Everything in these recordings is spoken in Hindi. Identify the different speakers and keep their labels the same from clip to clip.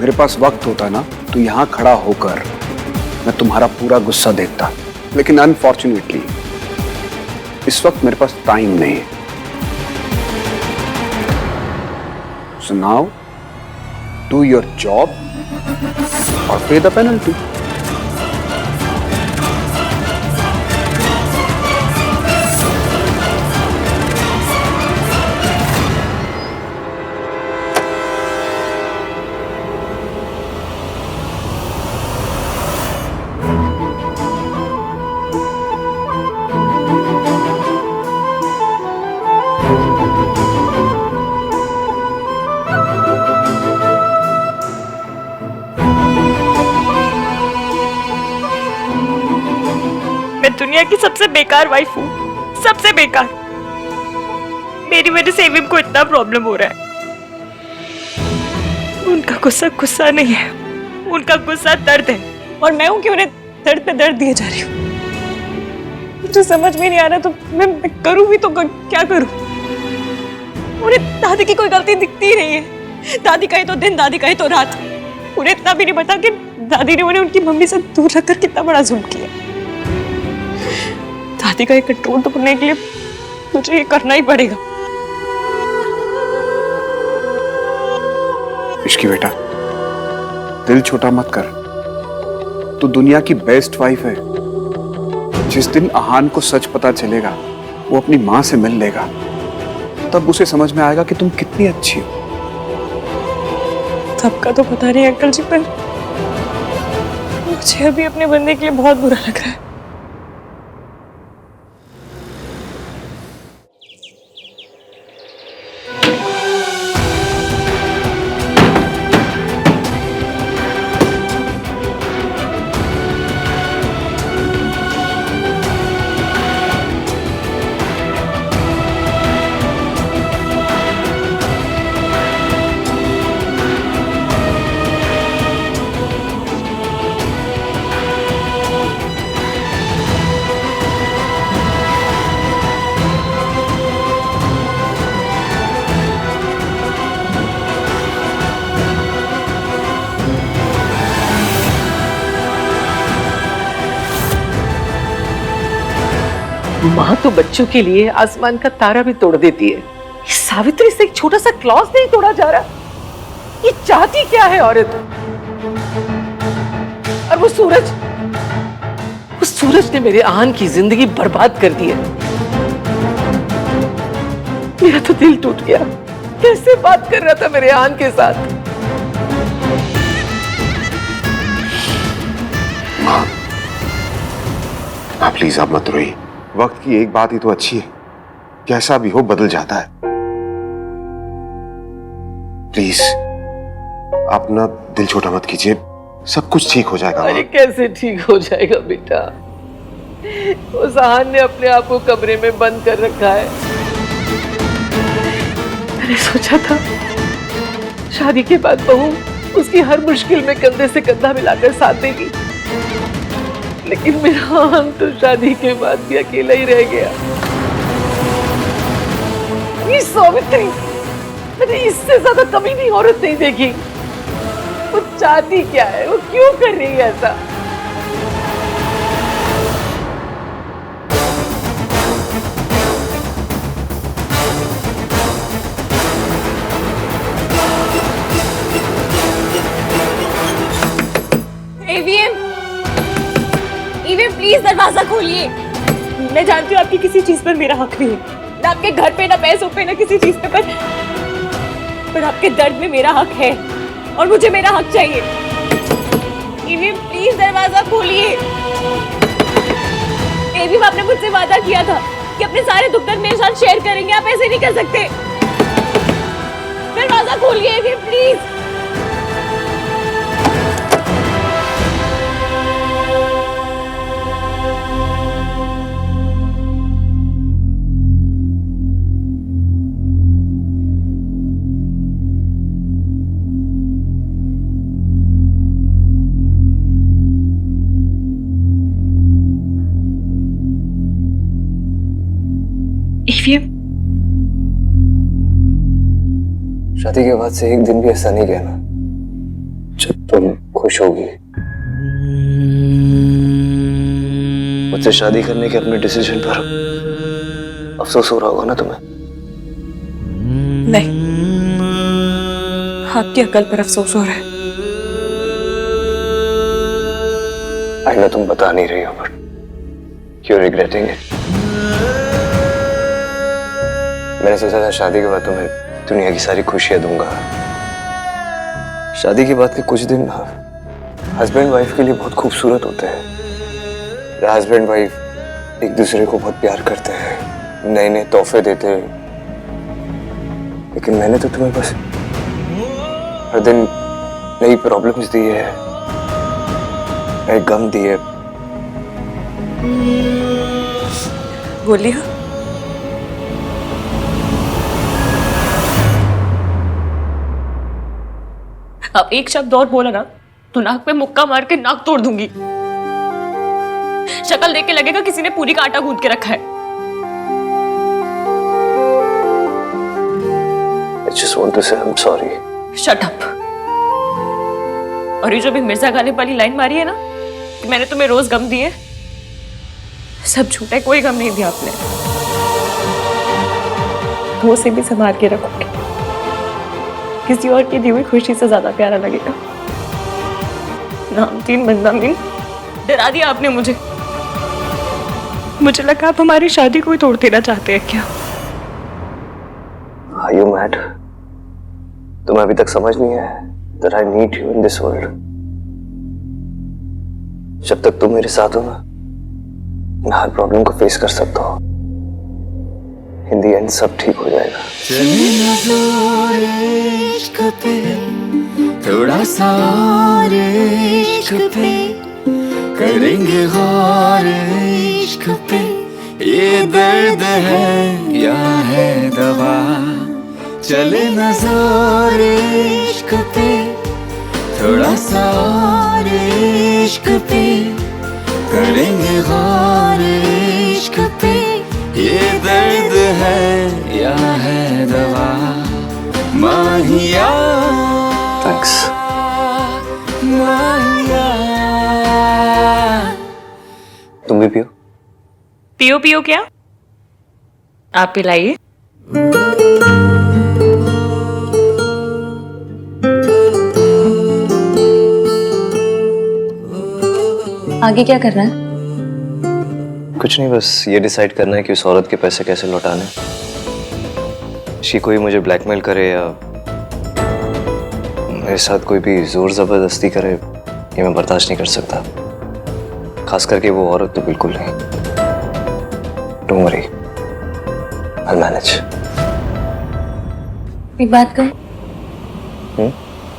Speaker 1: मेरे पास वक्त होता ना तो यहां खड़ा होकर मैं तुम्हारा पूरा गुस्सा देखता, लेकिन अनफॉर्चुनेटली इस वक्त मेरे पास टाइम नहीं है। So now do your job और पे द पेनल्टी।
Speaker 2: मैं दुनिया की सबसे बेकार वाइफ हूँ, सबसे बेकार। मेरी वजह से एविम को इतना प्रॉब्लम हो रहा है। उनका गुस्सा गुस्सा नहीं है, उनका गुस्सा दर्द है, और मैं हूँ कि उन्हें दर्द पे दर्द दिए जा रही हूँ। मुझे समझ में नहीं आ रहा तो मैं करूँ भी तो क्या करूँ? उन्हें दादी की कोई गलती दिखती ही नहीं है। दादी कहे तो दिन, दादी कहे तो रात। उन्हें इतना भी नहीं पता कि दादी ने उन्हें उनकी मम्मी से दूर रखकर कितना बड़ा जुल्म किया। दादी का ये कंट्रोल तो करने के लिए मुझे ये करना ही पड़ेगा।
Speaker 1: इश्की बेटा, दिल छोटा मत कर। तू दुनिया की बेस्ट वाइफ है। जिस दिन आहान को सच पता चलेगा, वो अपनी मां से मिल लेगा, तब उसे समझ में आएगा कि तुम कितनी अच्छी हो।
Speaker 2: सबका तो पता नहीं अंकल जी, पर मुझे अभी अपने बंदे के लिए बहुत बुरा लग रहा है।
Speaker 3: माँ तो बच्चों के लिए आसमान का तारा भी तोड़ देती है। ये सावित्री से एक छोटा सा क्लॉज नहीं तोड़ा जा रहा। ये चाहती क्या है औरत? और वो सूरज ने मेरे आहान की जिंदगी बर्बाद कर दी है। मेरा तो दिल टूट गया। कैसे बात कर रहा था मेरे आहान के साथ।
Speaker 4: माँ प्लीज आप मत रोइए। वक्त की एक बात ही तो अच्छी है, कैसा भी हो बदल जाता है। प्लीज आप ना दिल छोटा मत कीजिए, सब कुछ ठीक हो जाएगा।
Speaker 3: अरे कैसे ठीक हो जाएगा बेटा? उस आहान ने अपने आप को कमरे में बंद कर रखा है। मैंने सोचा था शादी के बाद बहू उसकी हर मुश्किल में कंधे से कंधा मिलाकर साथ देगी, लेकिन मेरा आहान तो शादी के बाद भी अकेला ही रह गया। ये सावित्री, मैंने इससे ज्यादा कभी भी औरत नहीं देखी। वो चाहती क्या है? वो क्यों कर रही है ऐसा?
Speaker 2: एविएम प्लीज दरवाजा खोलिए। मैं जानती हूँ आपकी किसी चीज पर मेरा हक नहीं है, ना आपके घर पे, ना पैसों पे, ना किसी चीज पे, पर आपके दर्द में मेरा हक है और मुझे मेरा हक चाहिए। एविएम प्लीज दरवाजा खोलिए। एविएम, आपने मुझसे वादा किया था कि अपने सारे दुख दर्द मेरे साथ शेयर करेंगे, आप ऐसे नहीं कर सकते। दरवाजा खोलिए एविएम प्लीज।
Speaker 5: शादी के बाद से एक दिन भी ऐसा नहीं गया ना तुम खुश होगी मुझसे शादी करने के अपने डिसीजन पर अफसोस हो रहा होगा ना तुम्हें?
Speaker 2: नहीं, आपकी अकल पर अफसोस हो रहा है।
Speaker 5: आई नो तुम बता नहीं रही हो बट यू रिग्रेटिंग इट। मैंने सोचा था शादी के बाद तुम्हें दुनिया की सारी खुशियां दूंगा। शादी के बाद के कुछ दिन हस्बैंड वाइफ के लिए बहुत खूबसूरत होते हैं। हस्बैंड वाइफ एक दूसरे को बहुत प्यार करते हैं, नए नए तोहफे देते हैं। लेकिन मैंने तो तुम्हें बस हर दिन नई प्रॉब्लम्स दी है, नए गम दिए।
Speaker 2: बोलिए। अब एक शब्द और बोला ना तो नाक पे मुक्का मार के नाक तोड़ दूंगी। शक्ल देख के लगेगा किसी ने पूरी का आटा गूंथ के रखा है।
Speaker 5: I just want to say I'm sorry.
Speaker 2: Shut up. और ये जो भी मिर्जा गालिब वाली लाइन मारी है ना कि मैंने तुम्हें रोज गम दिए, सब झूठ है, कोई गम नहीं दिया आपने। तो उसे भी संभाल के रखोगे, किसी और की दी हुई खुशी से ज्यादा प्यारा लगेगा। नामचीन बदनामीन डरा दिया आपने मुझे। मुझे लगा आप हमारी शादी को ही तोड़ देना चाहते हैं क्या?
Speaker 5: Are you mad? तुम्हें अभी तक समझ नहीं आया that I need you in this world. जब तक तुम मेरे साथ हो ना, मैं हर प्रॉब्लम को फेस कर सकता हूँ। In the end सब ठीक हो जाएगा।
Speaker 6: चले ना जोर इश्क पे, थोड़ा सा और इश्क पे, करेंगे गौर इश्क पे। ये दर्द है या है दवा, चले ना जोर इश्क पे, थोड़ा सा और इश्क पे, करेंगे गौर इश्क पे। ये दर्द है या है दवा, माहिया।
Speaker 5: Thanks.
Speaker 6: माहिया।
Speaker 5: तुम भी पियो।
Speaker 2: पियो पियो क्या? आप पिलाइए।
Speaker 7: आगे क्या करना है?
Speaker 5: कुछ नहीं, बस ये डिसाइड करना है कि उस औरत के पैसे कैसे लौटाने। शी कोई मुझे ब्लैकमेल करे या मेरे साथ कोई भी जोर जबरदस्ती करे, ये मैं बर्दाश्त नहीं कर सकता। खास करके वो औरत तो बिल्कुल नहीं। Don't worry, I'll manage.
Speaker 7: एक बात कहूं?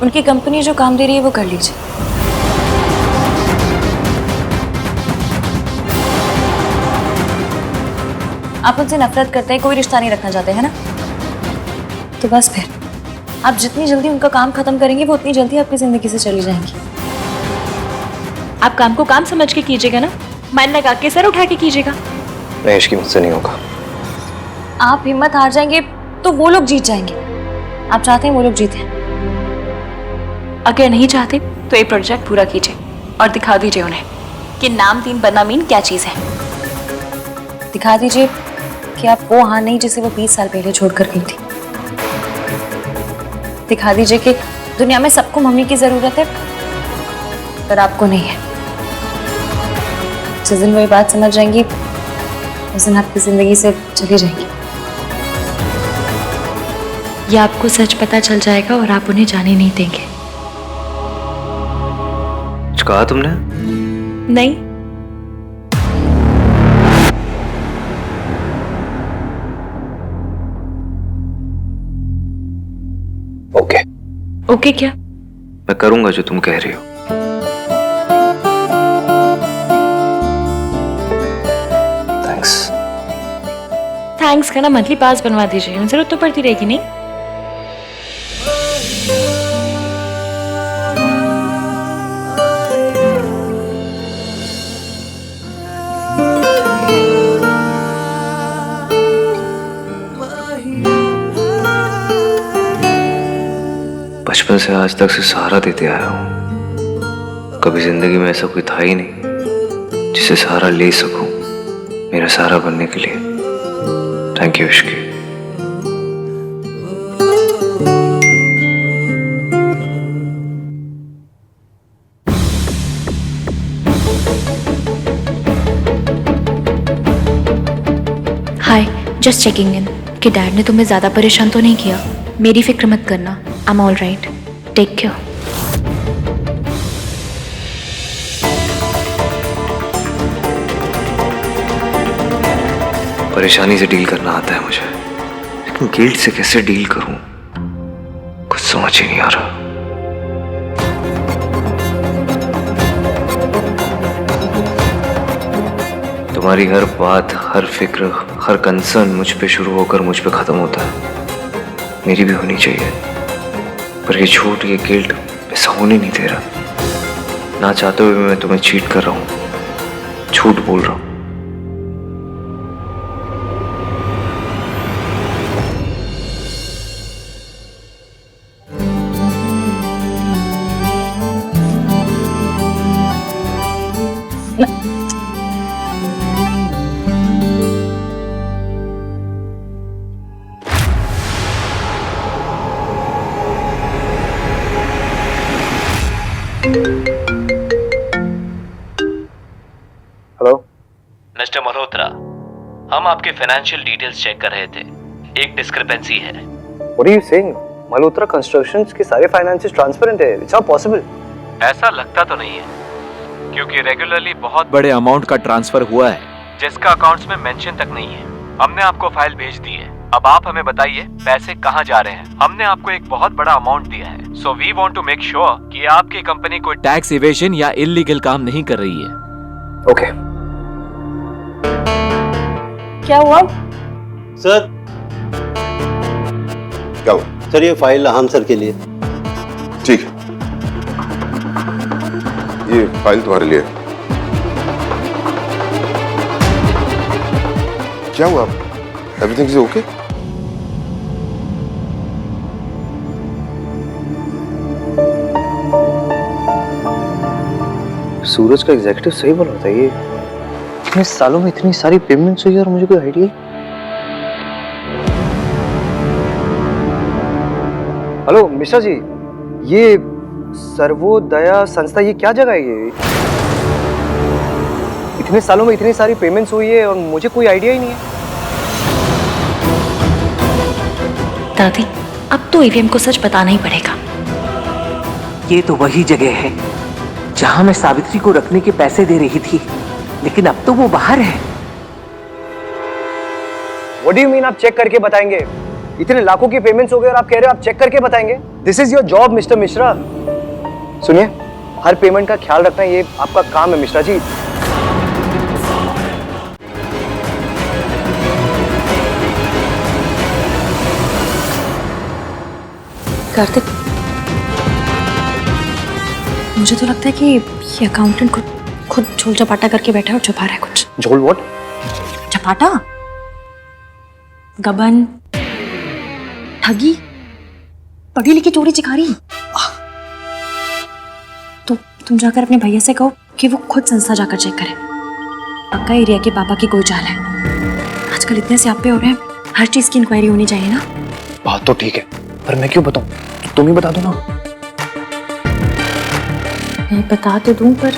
Speaker 7: उनकी कंपनी जो काम दे रही है वो कर लीजिए। आप उनसे नफरत करते हैं, कोई रिश्ता नहीं रखना चाहते हैं ना? तो बस फिर आप जितनी जल्दी उनका काम खत्म करेंगे वो उतनी जल्दी आपकी जिंदगी से चली जाएंगी।
Speaker 2: आप काम को काम समझ के कीजिएगा ना, मन लगा के सर उठा के कीजिएगा।
Speaker 5: नहीं, इसकी मुझसे नहीं होगा।
Speaker 7: आप हिम्मत हार जाएंगे तो वो लोग जीत जाएंगे। आप चाहते हैं वो लोग जीते?
Speaker 2: अगर नहीं चाहते तो ये प्रोजेक्ट पूरा कीजिए और दिखा दीजिए उन्हें कि नामचीन बदनामीन क्या चीज है।
Speaker 7: दिखा दीजिए कि आप वो हाँ नहीं जिसे वो 20 साल पहले छोड़कर गई थी। दिखा दीजिए कि दुनिया में सबको मम्मी की जरूरत है पर आपको नहीं है। जिस दिन वो ये बात समझ जाएंगी उस दिन आपकी जिंदगी से चली जाएंगी।
Speaker 2: या आपको सच पता चल जाएगा और आप उन्हें जाने नहीं देंगे।
Speaker 5: कुछ कहा तुमने?
Speaker 2: नहीं।
Speaker 5: ओके।
Speaker 2: ओके क्या?
Speaker 5: मैं करूंगा जो तुम कह रही हो। थैंक्स।
Speaker 2: थैंक्स का ना मंथली पास बनवा दीजिए, जरूरत तो पड़ती रहेगी नहीं।
Speaker 5: बचपन से आज तक से सहारा देते आया हूं। कभी जिंदगी में ऐसा कोई था ही नहीं जिसे सहारा ले सकूं मेरा सहारा बनने के लिए। Thank you Ishki.
Speaker 8: Hi, just checking in कि डैड ने तुम्हें ज्यादा परेशान तो नहीं किया। मेरी फिक्र मत करना, I am all right, take care.
Speaker 5: परेशानी से डील करना आता है मुझे, लेकिन गिल्ट से कैसे डील करूं कुछ समझ ही नहीं आ रहा। तुम्हारी हर बात, हर फिक्र, हर कंसर्न मुझ पे शुरू होकर मुझ पे खत्म होता है। मेरी भी होनी चाहिए, पर ये झूठ, ये गिल्ट ऐसा होने नहीं दे रहा। ना चाहते हुए मैं तुम्हें चीट कर रहा हूं, झूठ बोल रहा हूं।
Speaker 1: हेलो
Speaker 9: मिस्टर मल्होत्रा, हम आपके फाइनेंशियल डिटेल्स चेक कर रहे थे। एक डिस्क्रिपेंसी है।
Speaker 5: What are you saying? Malhotra constructions के सारे फाइनेंसेस ट्रांसपेरेंट है। It's not possible.
Speaker 9: ऐसा लगता तो नहीं है, क्योंकि रेगुलरली बहुत बड़े अमाउंट का ट्रांसफर हुआ है जिसका अकाउंट्स में मेंशन तक नहीं है। हमने आपको फाइल भेज दी है, अब आप हमें बताइए पैसे कहाँ जा रहे हैं। हमने आपको एक बहुत बड़ा अमाउंट दिया है, so we want to make sure कि आपकी कंपनी कोई टैक्स इवेजन या इलीगल काम नहीं कर रही है।
Speaker 5: ओके।
Speaker 7: क्या हुआ?
Speaker 10: सर,
Speaker 4: क्या हुआ?
Speaker 10: सर ये फाइल हम सर के लिए।
Speaker 4: ठीक है, ये फाइल तुम्हारे लिए। क्या हुआ? Everything is okay?
Speaker 5: सूरज का एग्जीक्यूटिव सही बोल रहा था। ये इतने सालों में इतनी सारी पेमेंट्स हुई और मुझे कोई आइडिया। हेलो मिश्रा जी, ये सर्वोदया संस्था ये क्या जगह है? ये इतने सालों में इतनी सारी पेमेंट्स हुई है और मुझे कोई आइडिया ही नहीं है।
Speaker 8: दादी, अब तो ईवीएम को सच बताना ही पड़ेगा।
Speaker 3: ये तो वही जगह है जहां मैं सावित्री को रखने के पैसे दे रही थी, लेकिन अब तो वो बाहर है।
Speaker 5: What do you mean आप चेक करके बताएंगे? इतने लाखों की पेमेंट्स हो गए और आप कह रहे हो आप चेक करके बताएंगे? This is your job mister Mishra. सुनिए, हर पेमेंट का ख्याल रखना ये आपका काम है मिश्रा जी।
Speaker 7: कार्तिक, मुझे तो लगता है कि ये अकाउंटेंट खुद झोल झपाटा करके बैठा है और छुपा रहा है कुछ।
Speaker 5: झोल व्हाट?
Speaker 7: झपाटा, गबन, ठगी, पढ़ी लिखी चोरी चिकारी। तो तुम जाकर अपने भैया से कहो कि वो खुद संस्था जाकर चेक करे। पक्का एरिया के पापा की कोई चाल है। आजकल इतने स्यापे हो रहे हैं, हर चीज की इंक्वायरी होनी चाहिए ना।
Speaker 5: बात तो ठीक है, पर मैं क्यों बताऊं? तुम ही बता दो ना।
Speaker 7: मैं बता तो दूं, पर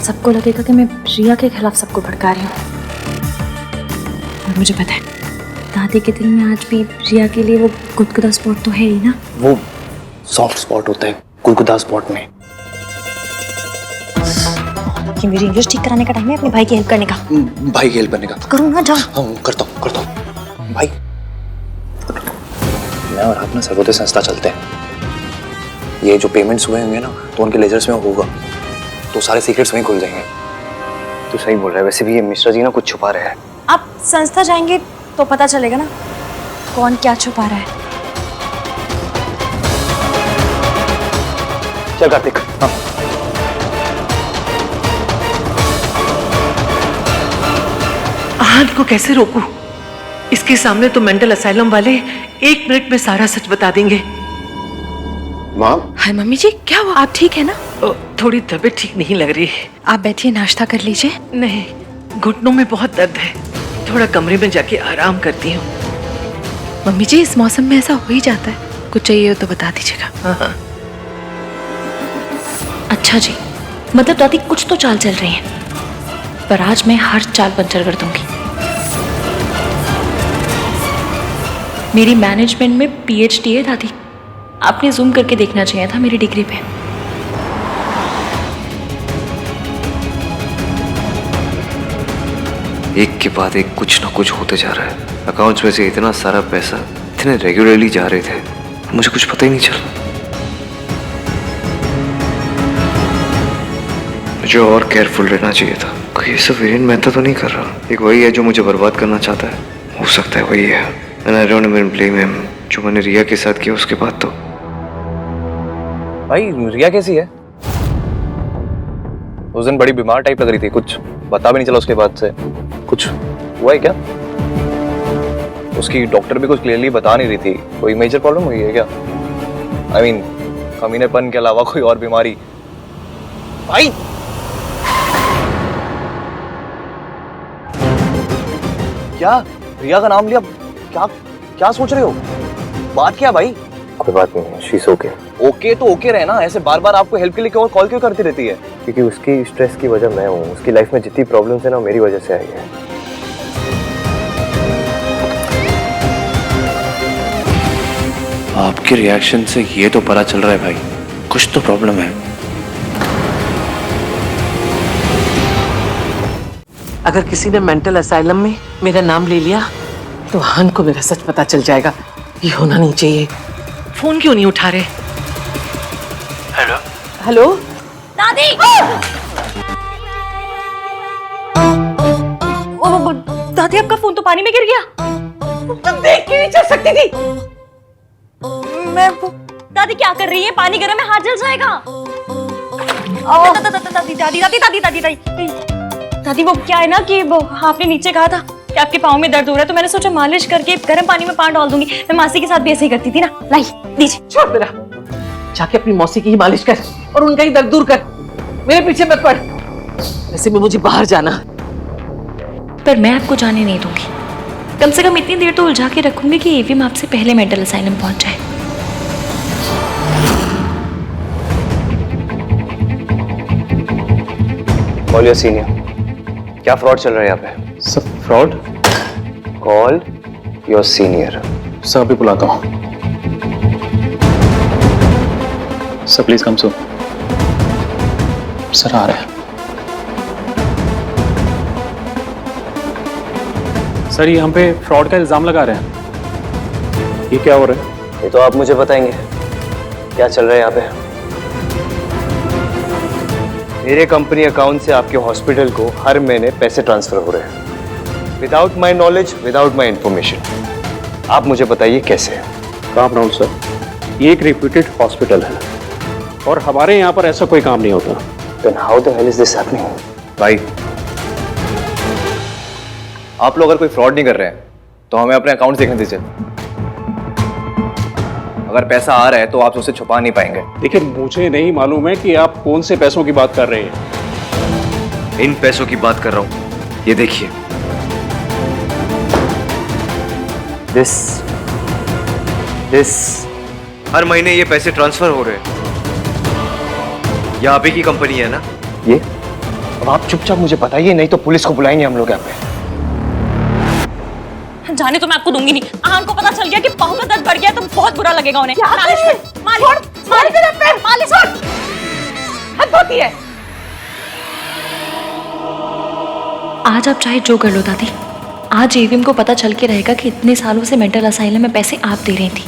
Speaker 7: सबको लगेगा कि मैं रिया के खिलाफ सबको भड़का रही हूँ। और मुझे पता है, दादी के दिल में आज भी रिया के लिए वो गुदगुदा स्पॉट तो है ही ना।
Speaker 5: वो सॉफ्ट स्पॉट होता है गुदगुदा स्पॉट में।
Speaker 7: कि मेरी इंग्लिश ठीक कराने का टाइम है अपने भाई की हेल्प करने का।
Speaker 5: भाई की हेल्प करने का?
Speaker 7: करूँ ना, जाओ।
Speaker 5: हाँ, करता हूँ। भाई, मैं और आप ना सर्वोदय संस्था चलते हैं। ये जो पेमेंट्स हुए होंगे ना, तो उनके लेजर्स में होगा, तो सारे सीक्रेट्स वहीं खुल जाएंगे। तू सही बोल रहा है। वैसे भी ये मिश्रा जी ना कुछ छुपा रहे हैं।
Speaker 7: आप संस्था जाएंगे तो पता चलेगा ना कौन क्या छुपा रहा है।
Speaker 5: चल कार्तिक। हाँ।
Speaker 3: आहन को कैसे रोकूं? इसके सामने तो मेंटल असाइलम वाले 1 मिनट में सारा सच बता देंगे।
Speaker 4: माँ,
Speaker 8: हाय मम्मी जी, क्या हुआ? आप ठीक है ना?
Speaker 3: थोड़ी तबीयत ठीक नहीं लग रही।
Speaker 8: आप बैठिए, नाश्ता कर लीजिए।
Speaker 3: नहीं, घुटनों में बहुत दर्द है, थोड़ा कमरे में जाके आराम करती हूँ।
Speaker 8: मम्मी जी, इस मौसम में ऐसा हो ही जाता है, कुछ चाहिए हो तो बता दीजिएगा।
Speaker 3: हाँ।
Speaker 8: अच्छा जी, मतलब दादी कुछ तो चाल चल रही है, पर आज मैं हर चाल पंचर कर दूंगी। मेरी मैनेजमेंट में PhD है दादी, आपने जूम करके देखना चाहिए था मेरी डिग्री पे।
Speaker 5: एक के बाद एक कुछ ना कुछ होते जा रहा है। अकाउंट्स में से इतना सारा पैसा इतने रेगुलरली जा रहे थे, मुझे कुछ पता ही नहीं चला। मुझे और केयरफुल रहना चाहिए था। कोई ऐसा वीरेन मेहता तो नहीं कर रहा? एक वही है जो मुझे बर्बाद करना चाहता है, हो सकता है वही है। And I don't even blame him। जो मैंने रिया के साथ किया उसके बाद तो।
Speaker 9: भाई रिया कैसी है? उस दिन बड़ी बीमार टाइप लग रही थी, कुछ पता भी नहीं चला उसके बाद से। कुछ हुआ है क्या? उसकी डॉक्टर भी कुछ क्लियरली बता नहीं रही थी। कोई मेजर प्रॉब्लम हुई है क्या? I mean, कमीनेपन के अलावा कोई और बीमारी? भाई क्या रिया का नाम लिया? क्या क्या सोच रहे हो? बात क्या भाई?
Speaker 5: कोई बात नहीं, शी इज ओके।
Speaker 9: ओके तो ओके रहे ना, ऐसे बार बार आपको हेल्प के लिए क्यों कॉल क्यों करती रहती है?
Speaker 5: क्योंकि उसकी स्ट्रेस की वजह मैं हूँ। उसकी लाइफ में जितनी प्रॉब्लम्स है ना, मेरी वजह से आई है।
Speaker 11: आपके रिएक्शन से ये तो पता चल रहा है भाई, कुछ तो प्रॉब्लम है।
Speaker 3: अगर किसी ने मेंटल असाइलम में मेरा नाम ले लिया तो हान को मेरा सच पता चल जाएगा। ये होना नहीं चाहिए। फोन क्यों नहीं उठा रहे?
Speaker 11: हेलो
Speaker 3: हेलो
Speaker 2: दादी! दादी, आपका फोन तो पानी में गिर गया। तुम देख के नहीं चल सकती थी। दादी क्या कर रही है? पानी गर्म है, हाथ जल जाएगा। दादी दादी दादी दादी दादी दादी दादी, वो क्या है ना कि वो आपने नीचे कहा था कि आपके पाँव में दर्द हो रहा है, तो मैंने सोचा मालिश करके गर्म पानी में पानी डाल दूंगी। मैं मासी के साथ भी ऐसे ही करती थी ना। लाई दीजिए।
Speaker 3: छोड़ मेरा, जाके अपनी मौसी की ही मालिश कर और उनका ही दर्द दूर कर। मेरे पीछे मत पड़। वैसे में मुझे बाहर जाना,
Speaker 8: पर मैं आपको जाने नहीं दूंगी। कम से कम इतनी देर तो उलझा के रखूंगी कि एवीएम आपसे पहले मेंटल असाइलम पहुंच जाए।
Speaker 5: Call your senior. क्या फ्रॉड चल रहा है यहाँ पे?
Speaker 11: सब fraud?
Speaker 5: Call your senior.
Speaker 11: Sir अभी बुलाता हूँ। Sir please come so. Sir आ रहे हैं। सर ये हम पे फ्रॉड का इल्जाम लगा रहे हैं। ये क्या हो रहा है?
Speaker 5: ये तो आप मुझे बताएंगे, क्या चल रहा है यहाँ पे? मेरे कंपनी अकाउंट से आपके हॉस्पिटल को हर महीने पैसे ट्रांसफर हो रहे हैं, without my knowledge, without my information. आप मुझे बताइए कैसे?
Speaker 11: काम डाउन सर, ये एक रेप्यूटेड हॉस्पिटल है और हमारे यहाँ पर ऐसा कोई काम नहीं होता।
Speaker 5: Then how the hell is this happening?
Speaker 9: भाई आप लोग अगर कोई फ्रॉड नहीं कर रहे हैं तो हमें अपने अकाउंट्स देखने दीजिए। अगर पैसा आ रहा है तो आप उसे छुपा नहीं पाएंगे।
Speaker 11: देखिए मुझे नहीं मालूम है कि आप कौन से पैसों की बात कर रहे हैं।
Speaker 5: इन पैसों की बात कर रहा हूं। ये देखिए, दिस हर महीने ये पैसे ट्रांसफर हो रहे हैं। ये आप ही की कंपनी है ना?
Speaker 9: ये अब आप चुपचाप मुझे बताइए, नहीं तो पुलिस को बुलाएंगे हम लोग यहाँ पे।
Speaker 2: जाने तो मैं आपको दूंगी नहीं। आहान को पता चल गया कि पाँव का दर्द बढ़ गया तो बहुत बुरा लगेगा उन्हें। मालिश
Speaker 3: हद होती है।
Speaker 8: आज आप चाहे जो कर लो दादी, आज एवीएम को पता चल के रहेगा कि इतने सालों से मेंटल असाइलम में पैसे आप दे रही थी।